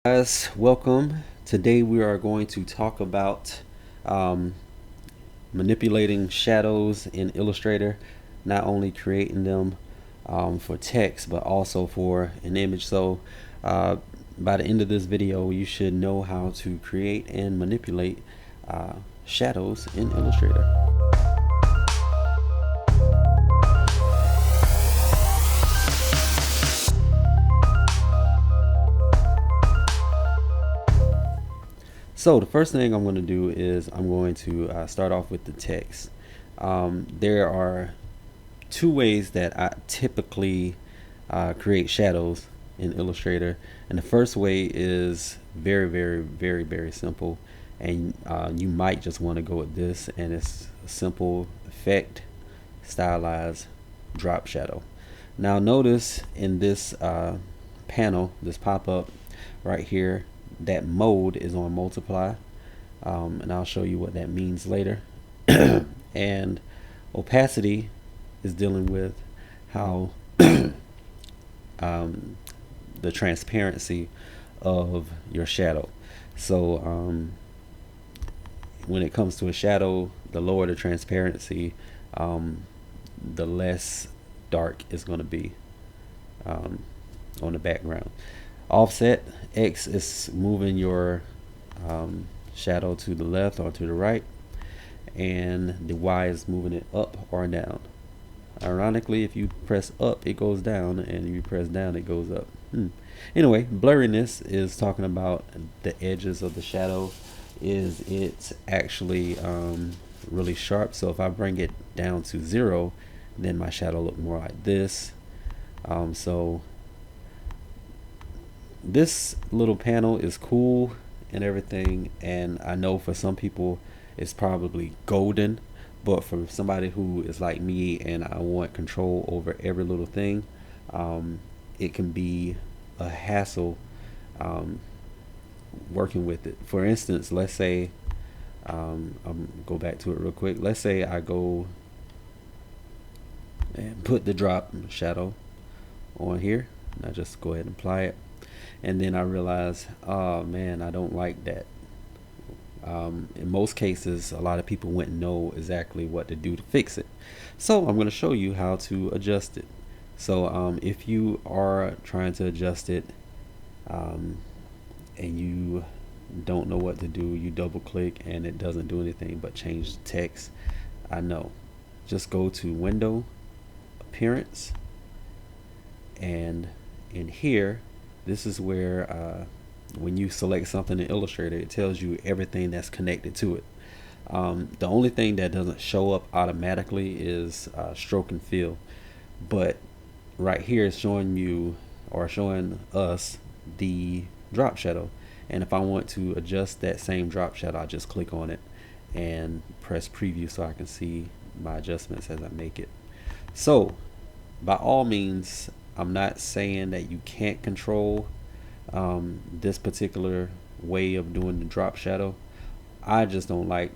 Guys, welcome. Today we are going to talk about um, manipulating shadows in Illustrator, not only creating them for text but also for an image. So uh, by the end of this video you should know how to create and manipulate uh, shadows in Illustrator. So the first thing I'm going to do is I'm going to start off with the text. There are two ways that I typically create shadows in Illustrator, and the first way is very simple, and you might just want to go with this, and it's a simple effect, stylized drop shadow. Now notice in this panel, this pop-up right here, that mode is on multiply, and I'll show you what that means later. And opacity is dealing with how um, the transparency of your shadow. So when it comes to a shadow, the lower the transparency, the less dark it's going to be on the background. Offset X is moving your shadow to the left or to the right, and the Y is moving it up or down. Ironically, if you press up, it goes down, and if you press down, it goes up. Anyway, blurriness is talking about the edges of the shadow. Is it actually really sharp? So if I bring it down to 0, then my shadow look more like this. So this little panel is cool and everything, and I know for some people it's probably golden, but for somebody who is like me and I want control over every little thing, it can be a hassle working with it. For instance, let's say I'm go back to it real quick. Let's say I go and put the drop shadow on here, and I just go ahead and apply it, and then I realize, oh man, I don't like that. In most cases, a lot of people wouldn't know exactly what to do to fix it. So I'm going to show you how to adjust it. So if you are trying to adjust it and you don't know what to do, you double click and it doesn't do anything but change the text, I know. Just go to Window, Appearance, and in here, this is where when you select something in Illustrator, it tells you everything that's connected to it. The only thing that doesn't show up automatically is stroke and fill, but right here is showing you, or showing us, the drop shadow. And if I want to adjust that same drop shadow, I just click on it and press preview so I can see my adjustments as I make it. So by all means, I'm not saying that you can't control this particular way of doing the drop shadow. I just don't like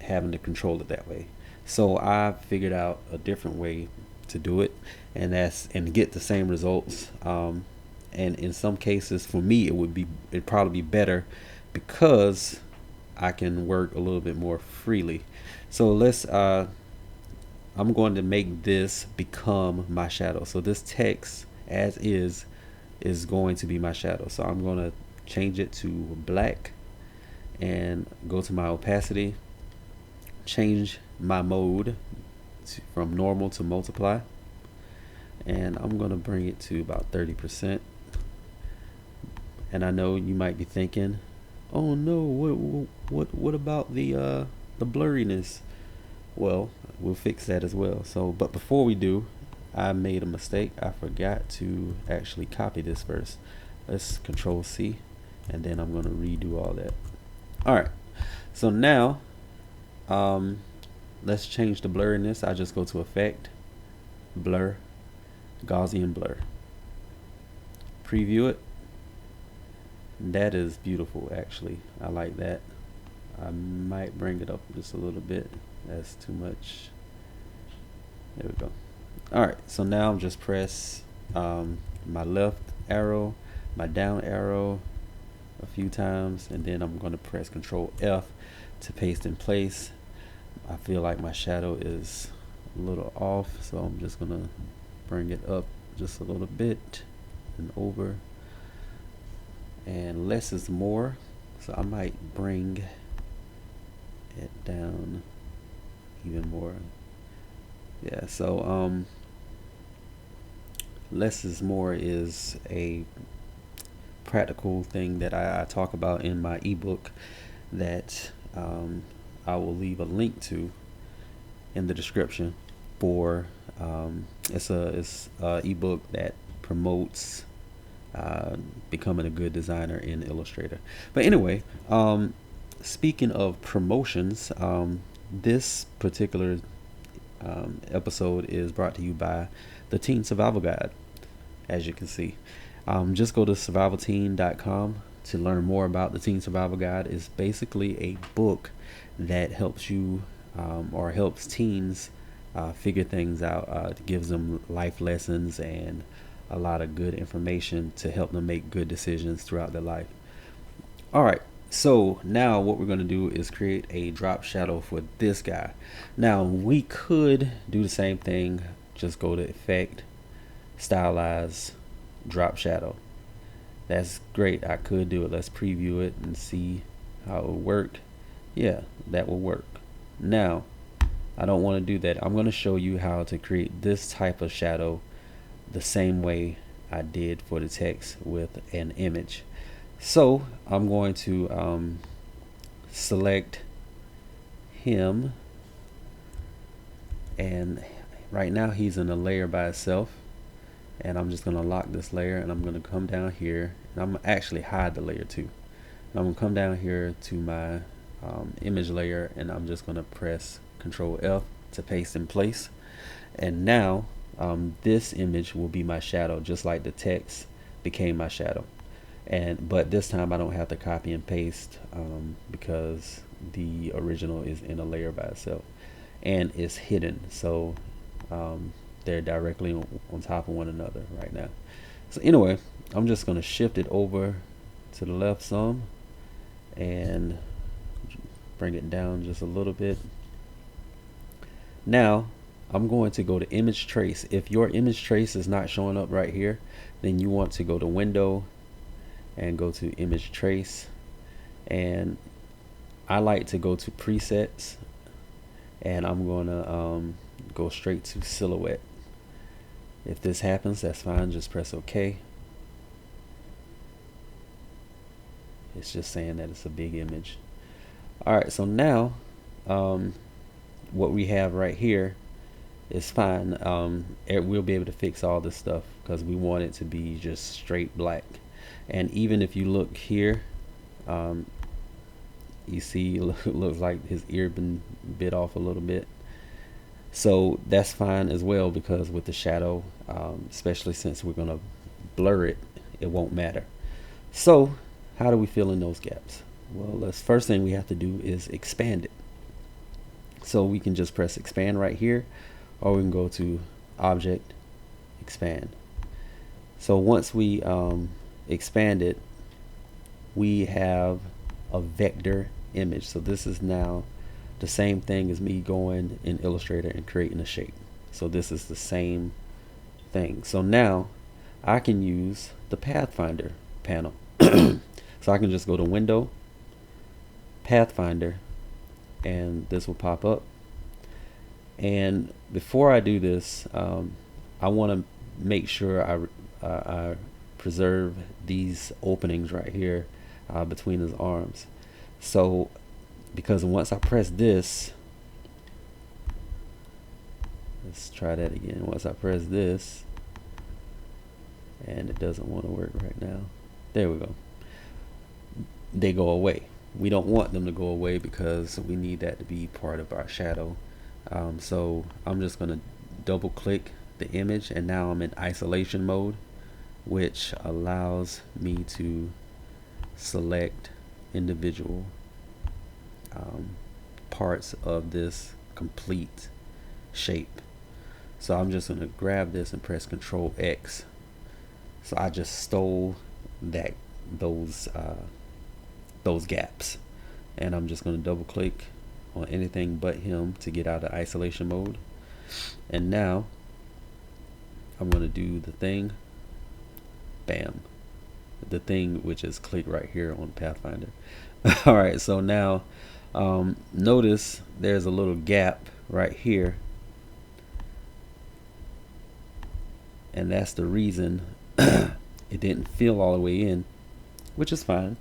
having to control it that way. So I figured out a different way to do it, and get the same results. And in some cases, for me, it'd probably be better because I can work a little bit more freely. So I'm going to make this become my shadow. So this text as is going to be my shadow. So I'm going to change it to black and go to my opacity, change my mode from normal to multiply, and I'm going to bring it to about 30%. And I know you might be thinking, oh no, what about the blurriness? Well, we'll fix that as well. So but before we do, I made a mistake. I forgot to actually copy this first. Let's Control C, and then I'm going to redo all that. Alright, so now let's change the blurriness. I just go to Effect, Blur, Gaussian Blur, preview it. That is beautiful, actually. I like that. I might bring it up just a little bit. That's too much. There we go. Alright, so now I'm just press my left arrow, my down arrow, a few times, and then I'm going to press Control F to paste in place. I feel like my shadow is a little off, so I'm just going to bring it up just a little bit and over, and less is more, so I might bring it down even more. Yeah, so less is more is a practical thing that I talk about in my ebook that I will leave a link to in the description for it's a ebook that promotes becoming a good designer in Illustrator. But anyway, speaking of promotions, this particular episode is brought to you by the Teen Survival Guide. As you can see, just go to survivalteen.com to learn more about the Teen Survival Guide. It's basically a book that helps you or helps teens figure things out. It gives them life lessons and a lot of good information to help them make good decisions throughout their life. All right, so now what we're going to do is create a drop shadow for this guy. Now we could do the same thing, just go to Effect, Stylize, Drop Shadow. That's great. I could do it. Let's preview it and see how it would work. Yeah, that will work. Now, I don't want to do that. I'm going to show you how to create this type of shadow the same way I did for the text with an image. So I'm going to select him, and right now he's in a layer by itself, and I'm just going to lock this layer, and I'm going to come down here, and I'm actually hide the layer too. And I'm going to come down here to my image layer, and I'm just going to press Control F to paste in place. And now this image will be my shadow, just like the text became my shadow. But this time I don't have to copy and paste because the original is in a layer by itself and it's hidden, so they're directly on top of one another right now. So anyway, I'm just going to shift it over to the left some and bring it down just a little bit. Now I'm going to go to image trace. If your image trace is not showing up right here, then you want to go to window and go to image trace, and I like to go to presets, and I'm going to go straight to silhouette. If this happens, that's fine, just press OK. It's just saying that it's a big image. Alright, so now what we have right here is fine. We'll be able to fix all this stuff because we want it to be just straight black. And even if you look here, you see it looks like his ear been bit off a little bit. So that's fine as well, because with the shadow, especially since we're going to blur it, it won't matter. So how do we fill in those gaps? Well, the first thing we have to do is expand it. So we can just press expand right here, or we can go to object, expand. So once we expand it, we have a vector image. So this is now the same thing as me going in Illustrator and creating a shape. So this is the same thing. So now I can use the Pathfinder panel. So I can just go to Window, Pathfinder, and this will pop up. And before I do this, I want to make sure I preserve these openings right here between his arms. So because once I press this, let's try that again. Once I press this, and it doesn't want to work right now. There we go. They go away. We don't want them to go away because we need that to be part of our shadow. So I'm just going to double click the image, and now I'm in isolation mode, which allows me to select individual parts of this complete shape. So I'm just going to grab this and press Control X. So I just stole those those gaps. And I'm just going to double click on anything but him to get out of isolation mode. And now I'm going to do the thing, bam, the thing which is click right here on Pathfinder. All right, so now notice there's a little gap right here, and that's the reason it didn't fill all the way in, which is fine.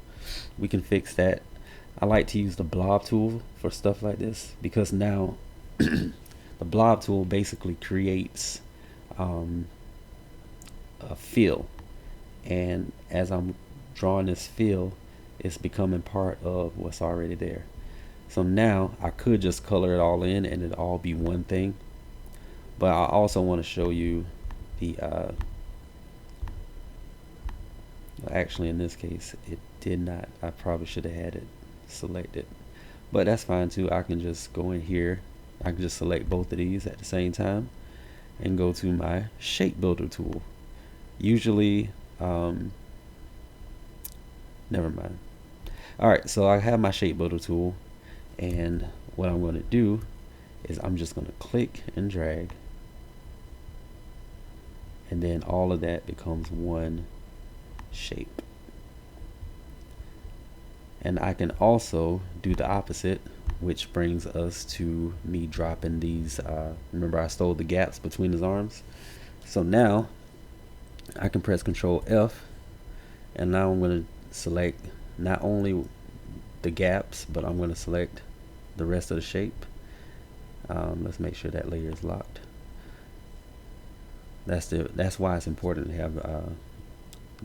We can fix that. I like to use the blob tool for stuff like this because now the blob tool basically creates a fill, and as I'm drawing this fill, it's becoming part of what's already there. So now I could just color it all in and it'd all be one thing, but I also want to show you the actually in this case it did not. I probably should have had it selected, but that's fine too. I can just go in here, I can just select both of these at the same time and go to my shape builder tool. Usually never mind. Alright, so I have my shape builder tool, and what I'm going to do is I'm just going to click and drag, and then all of that becomes one shape. And I can also do the opposite, which brings us to me dropping these remember I stole the gaps between his arms. So now I can press Control F, and now I'm going to select not only the gaps, but I'm going to select the rest of the shape. Let's make sure that layer is locked. That's why it's important to have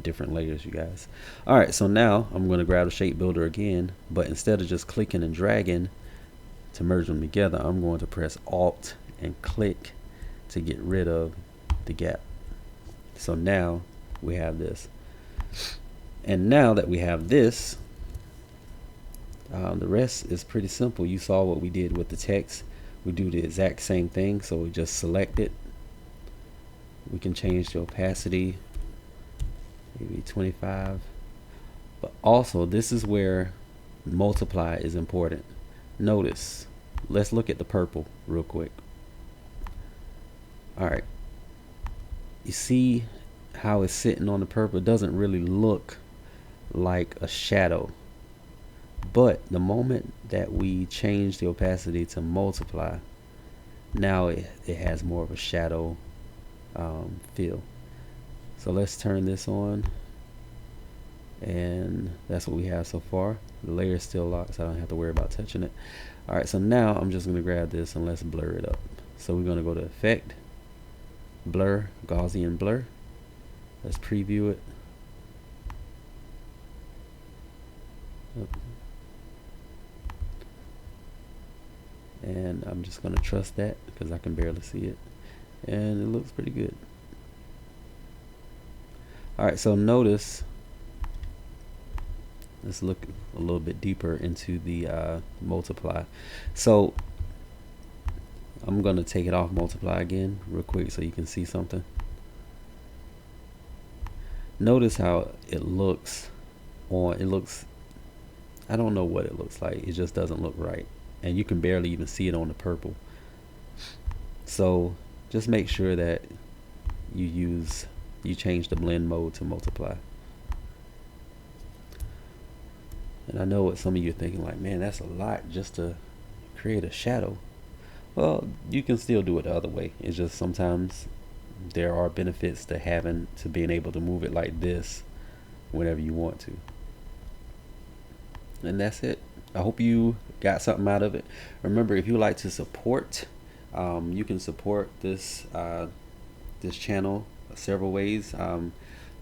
different layers, you guys. Alright, so now I'm going to grab the shape builder again, but instead of just clicking and dragging to merge them together, I'm going to press Alt and click to get rid of the gap. So now we have this, and now that we have this, the rest is pretty simple. You saw what we did with the text. We do the exact same thing, so we just select it. We can change the opacity, maybe 25, but also this is where multiply is important. Notice, let's look at the purple real quick. Alright, you see how it's sitting on the purple? It doesn't really look like a shadow, but the moment that we change the opacity to multiply, now it has more of a shadow feel. So let's turn this on, and that's what we have so far. The layer is still locked, so I don't have to worry about touching it. Alright, so now I'm just going to grab this and let's blur it up. So we're going to go to Effect, Blur, Gaussian Blur. Let's preview it. And I'm just going to trust that because I can barely see it, and it looks pretty good. Alright, so notice, let's look a little bit deeper into the multiply. So I'm going to take it off multiply again real quick so you can see something. Notice how it looks I don't know what it looks like. It just doesn't look right, and you can barely even see it on the purple. So just make sure that you change the blend mode to multiply. And I know what some of you are thinking, like, man, that's a lot just to create a shadow. Well, you can still do it the other way. It's just sometimes there are benefits to being able to move it like this whenever you want to. And that's it. I hope you got something out of it. Remember, if you like to support, you can support this this channel several ways.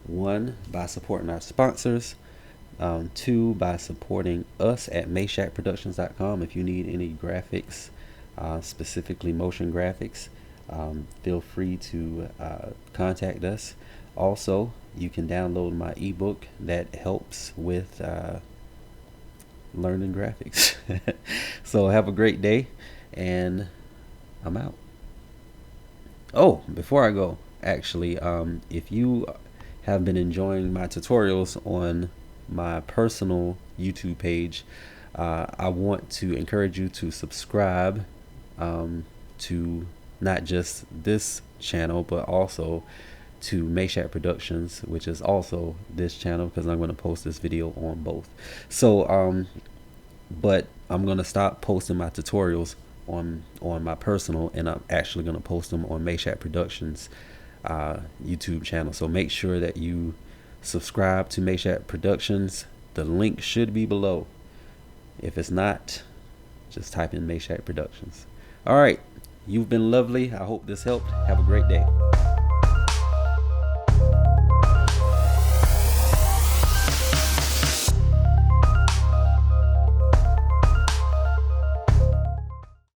One, by supporting our sponsors. Two, by supporting us at MayshakProductions.com. If you need any graphics, specifically motion graphics, feel free to contact us. Also, you can download my ebook that helps with learning graphics. So have a great day, and I'm out. Oh, before I go, actually, if you have been enjoying my tutorials on my personal YouTube page, I want to encourage you to subscribe to not just this channel, but also to Meshack Productions, which is also this channel, because I'm going to post this video on both. So but I'm going to stop posting my tutorials on my personal, and I'm actually going to post them on Meshack Productions YouTube channel. So make sure that you subscribe to Meshack Productions. The link should be below. If it's not, just type in Meshack Productions. All right, you've been lovely. I hope this helped. Have a great day.